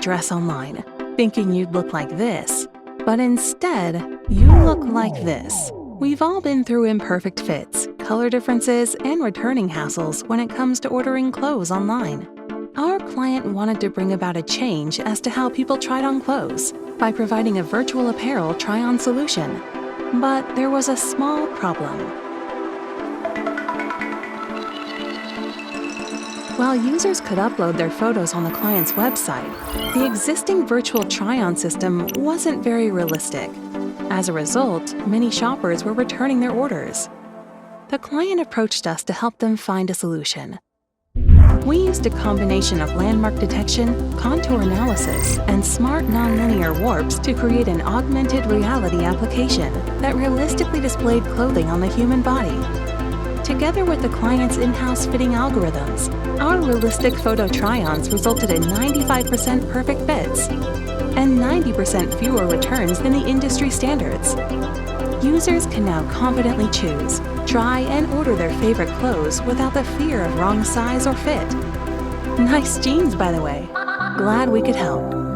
dress online, thinking you'd look like this, but instead, you look like this. We've all been through imperfect fits, color differences, and returning hassles when it comes to ordering clothes online. Our client wanted to bring about a change as to how people tried on clothes by providing a virtual apparel try-on solution. But there was a small problem. While users could upload their photos on the client's website, the existing virtual try-on system wasn't very realistic. As a result, many shoppers were returning their orders. The client approached us to help them find a solution. We used a combination of landmark detection, contour analysis, and smart nonlinear warps to create an augmented reality application that realistically displayed clothing on the human body. Together with the client's in-house fitting algorithms, our realistic photo try-ons resulted in 95% perfect fits and 90% fewer returns than the industry standards. Users can now confidently choose, try, and order their favorite clothes without the fear of wrong size or fit. Nice jeans, by the way. Glad we could help.